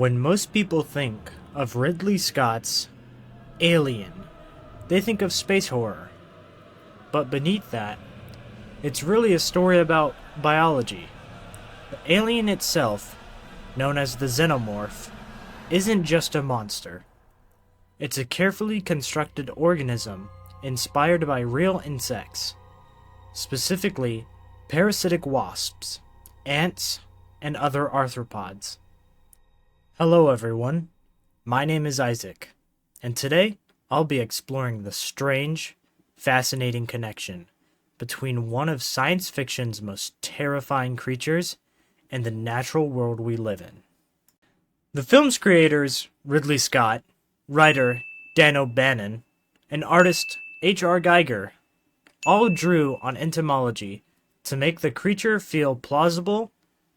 When most people think of Ridley Scott's Alien, they think of space horror. But beneath that, it's really a story about biology. The alien itself, known as the Xenomorph, isn't just a monster. It's a carefully constructed organism inspired by real insects, specifically parasitic wasps, ants, and other arthropods. Hello everyone, my name is Isaac, and today I'll be exploring the strange, fascinating connection between one of science fiction's most terrifying creatures and the natural world we live in. The film's creators, Ridley Scott, writer Dan O'Bannon, and artist H.R. Giger, all drew on entomology to make the creature feel plausible,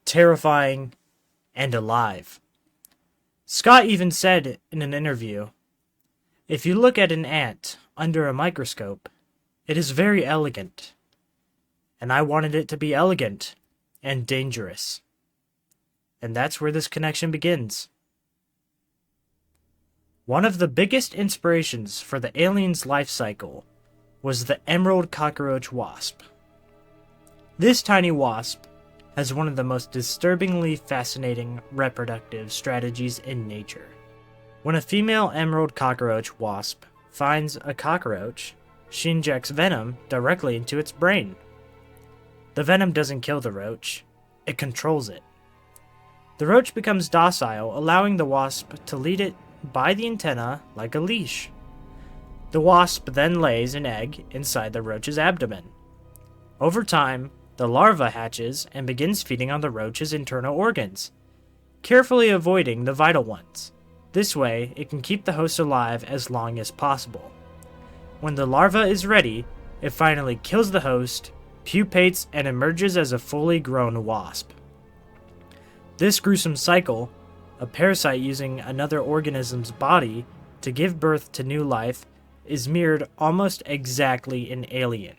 terrifying, and alive. Scott even said in an interview, "If you look at an ant under a microscope, it is very elegant, and I wanted it to be elegant and dangerous." And that's where this connection begins. One of the biggest inspirations for the alien's life cycle was the emerald cockroach wasp. This tiny wasp has one of the most disturbingly fascinating reproductive strategies in nature. When a female emerald cockroach wasp finds a cockroach, she injects venom directly into its brain. The venom doesn't kill the roach, it controls it. The roach becomes docile, allowing the wasp to lead it by the antenna like a leash. The wasp then lays an egg inside the roach's abdomen. Over time, the larva hatches and begins feeding on the roach's internal organs, carefully avoiding the vital ones. This way, it can keep the host alive as long as possible. When the larva is ready, it finally kills the host, pupates, and emerges as a fully grown wasp. This gruesome cycle, a parasite using another organism's body to give birth to new life, is mirrored almost exactly in Alien.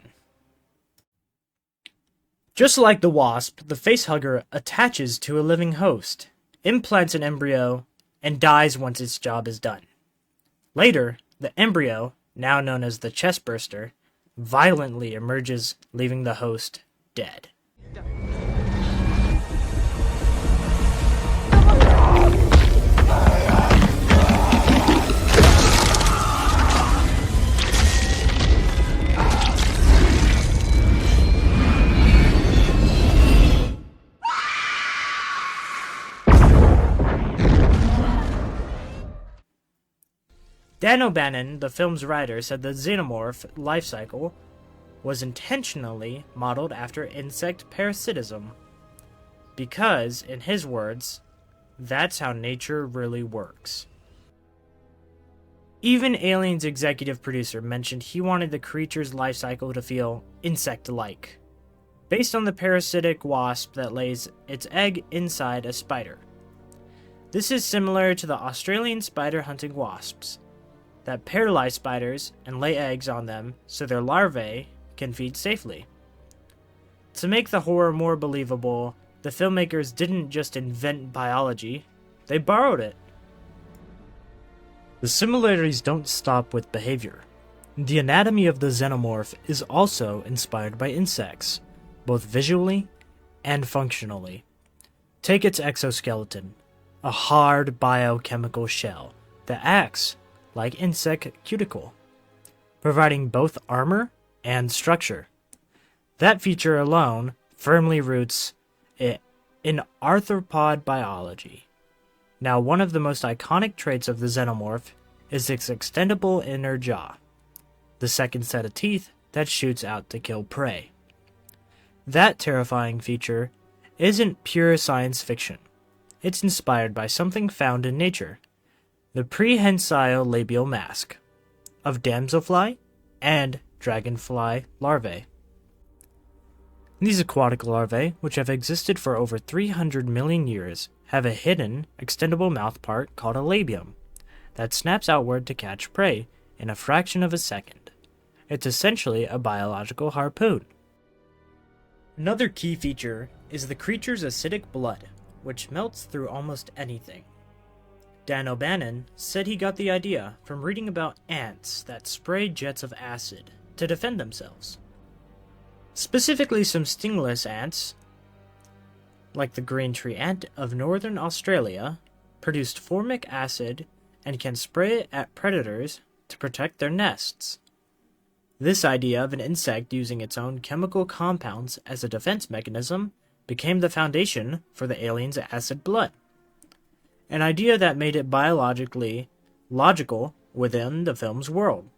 Just like the wasp, the facehugger attaches to a living host, implants an embryo, and dies once its job is done. Later, the embryo, now known as the chestburster, violently emerges, leaving the host dead. Dan O'Bannon, the film's writer, said the Xenomorph life cycle was intentionally modeled after insect parasitism because, in his words, that's how nature really works. Even Alien's executive producer mentioned he wanted the creature's life cycle to feel insect-like, based on the parasitic wasp that lays its egg inside a spider. This is similar to the Australian spider-hunting wasps that paralyze spiders and lay eggs on them so their larvae can feed safely. To make the horror more believable, the filmmakers didn't just invent biology, they borrowed it. The similarities don't stop with behavior. The anatomy of the Xenomorph is also inspired by insects, both visually and functionally. Take its exoskeleton, a hard biochemical shell that acts like insect cuticle, providing both armor and structure. That feature alone firmly roots it in arthropod biology. Now, one of the most iconic traits of the Xenomorph is its extendable inner jaw, the second set of teeth that shoots out to kill prey. That terrifying feature isn't pure science fiction. It's inspired by something found in nature, the prehensile labial mask of damselfly and dragonfly larvae. These aquatic larvae, which have existed for over 300 million years, have a hidden, extendable mouthpart called a labium that snaps outward to catch prey in a fraction of a second. It's essentially a biological harpoon. Another key feature is the creature's acidic blood, which melts through almost anything. Dan O'Bannon said he got the idea from reading about ants that spray jets of acid to defend themselves. Specifically, some stingless ants, like the green tree ant of northern Australia, produced formic acid and can spray it at predators to protect their nests. This idea of an insect using its own chemical compounds as a defense mechanism became the foundation for the aliens' acid blood, an idea that made it biologically logical within the film's world.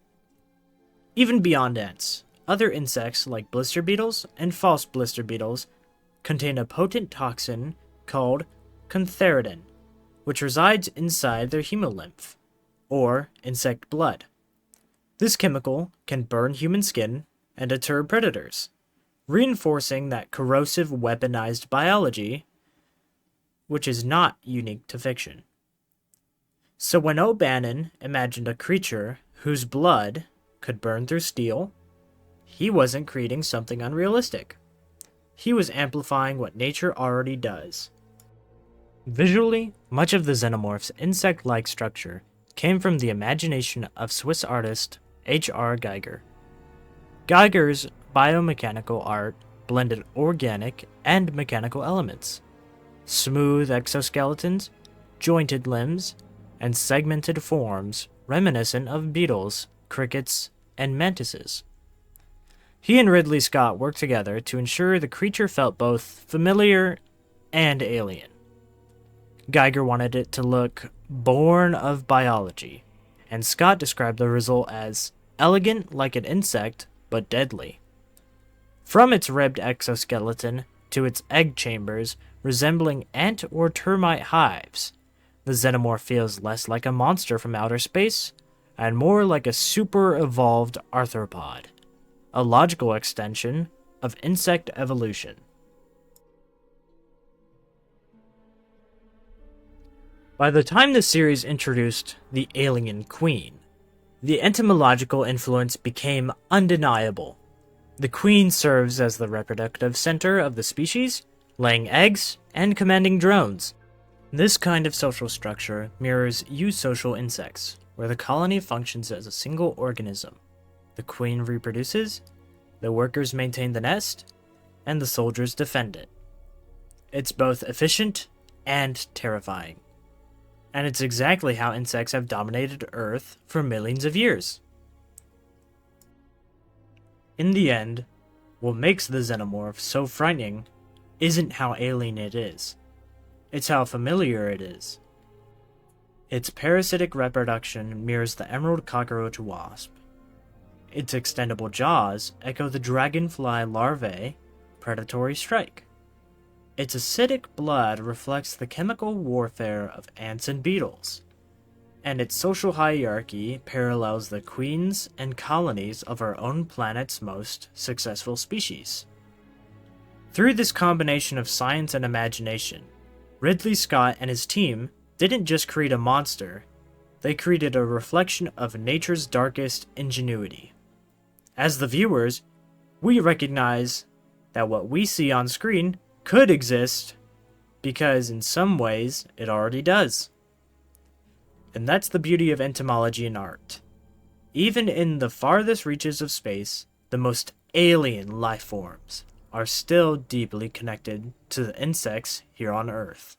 Even beyond ants, other insects like blister beetles and false blister beetles contain a potent toxin called cantharidin, which resides inside their hemolymph, or insect blood. This chemical can burn human skin and deter predators, reinforcing that corrosive weaponized biology, which is not unique to fiction. So when O'Bannon imagined a creature whose blood could burn through steel, he wasn't creating something unrealistic. He was amplifying what nature already does. Visually, much of the Xenomorph's insect-like structure came from the imagination of Swiss artist H.R. Geiger. Geiger's biomechanical art blended organic and mechanical elements, smooth exoskeletons, jointed limbs, and segmented forms reminiscent of beetles, crickets, and mantises. He and Ridley Scott worked together to ensure the creature felt both familiar and alien. Geiger wanted it to look born of biology, and Scott described the result as elegant like an insect, but deadly. From its ribbed exoskeleton to its egg chambers resembling ant or termite hives, the Xenomorph feels less like a monster from outer space and more like a super-evolved arthropod, a logical extension of insect evolution. By the time the series introduced the Alien Queen, the entomological influence became undeniable. The queen serves as the reproductive center of the species, laying eggs and commanding drones. This kind of social structure mirrors eusocial insects, where the colony functions as a single organism. The queen reproduces, the workers maintain the nest, and the soldiers defend it. It's both efficient and terrifying. And it's exactly how insects have dominated Earth for millions of years. In the end, what makes the Xenomorph so frightening isn't how alien it is. It's how familiar it is. Its parasitic reproduction mirrors the emerald cockroach wasp. Its extendable jaws echo the dragonfly larvae predatory strike. Its acidic blood reflects the chemical warfare of ants and beetles, and its social hierarchy parallels the queens and colonies of our own planet's most successful species. Through this combination of science and imagination, Ridley Scott and his team didn't just create a monster, they created a reflection of nature's darkest ingenuity. As the viewers, we recognize that what we see on screen could exist because in some ways it already does. And that's the beauty of entomology and art. Even in the farthest reaches of space, the most alien life forms are still deeply connected to the insects here on Earth.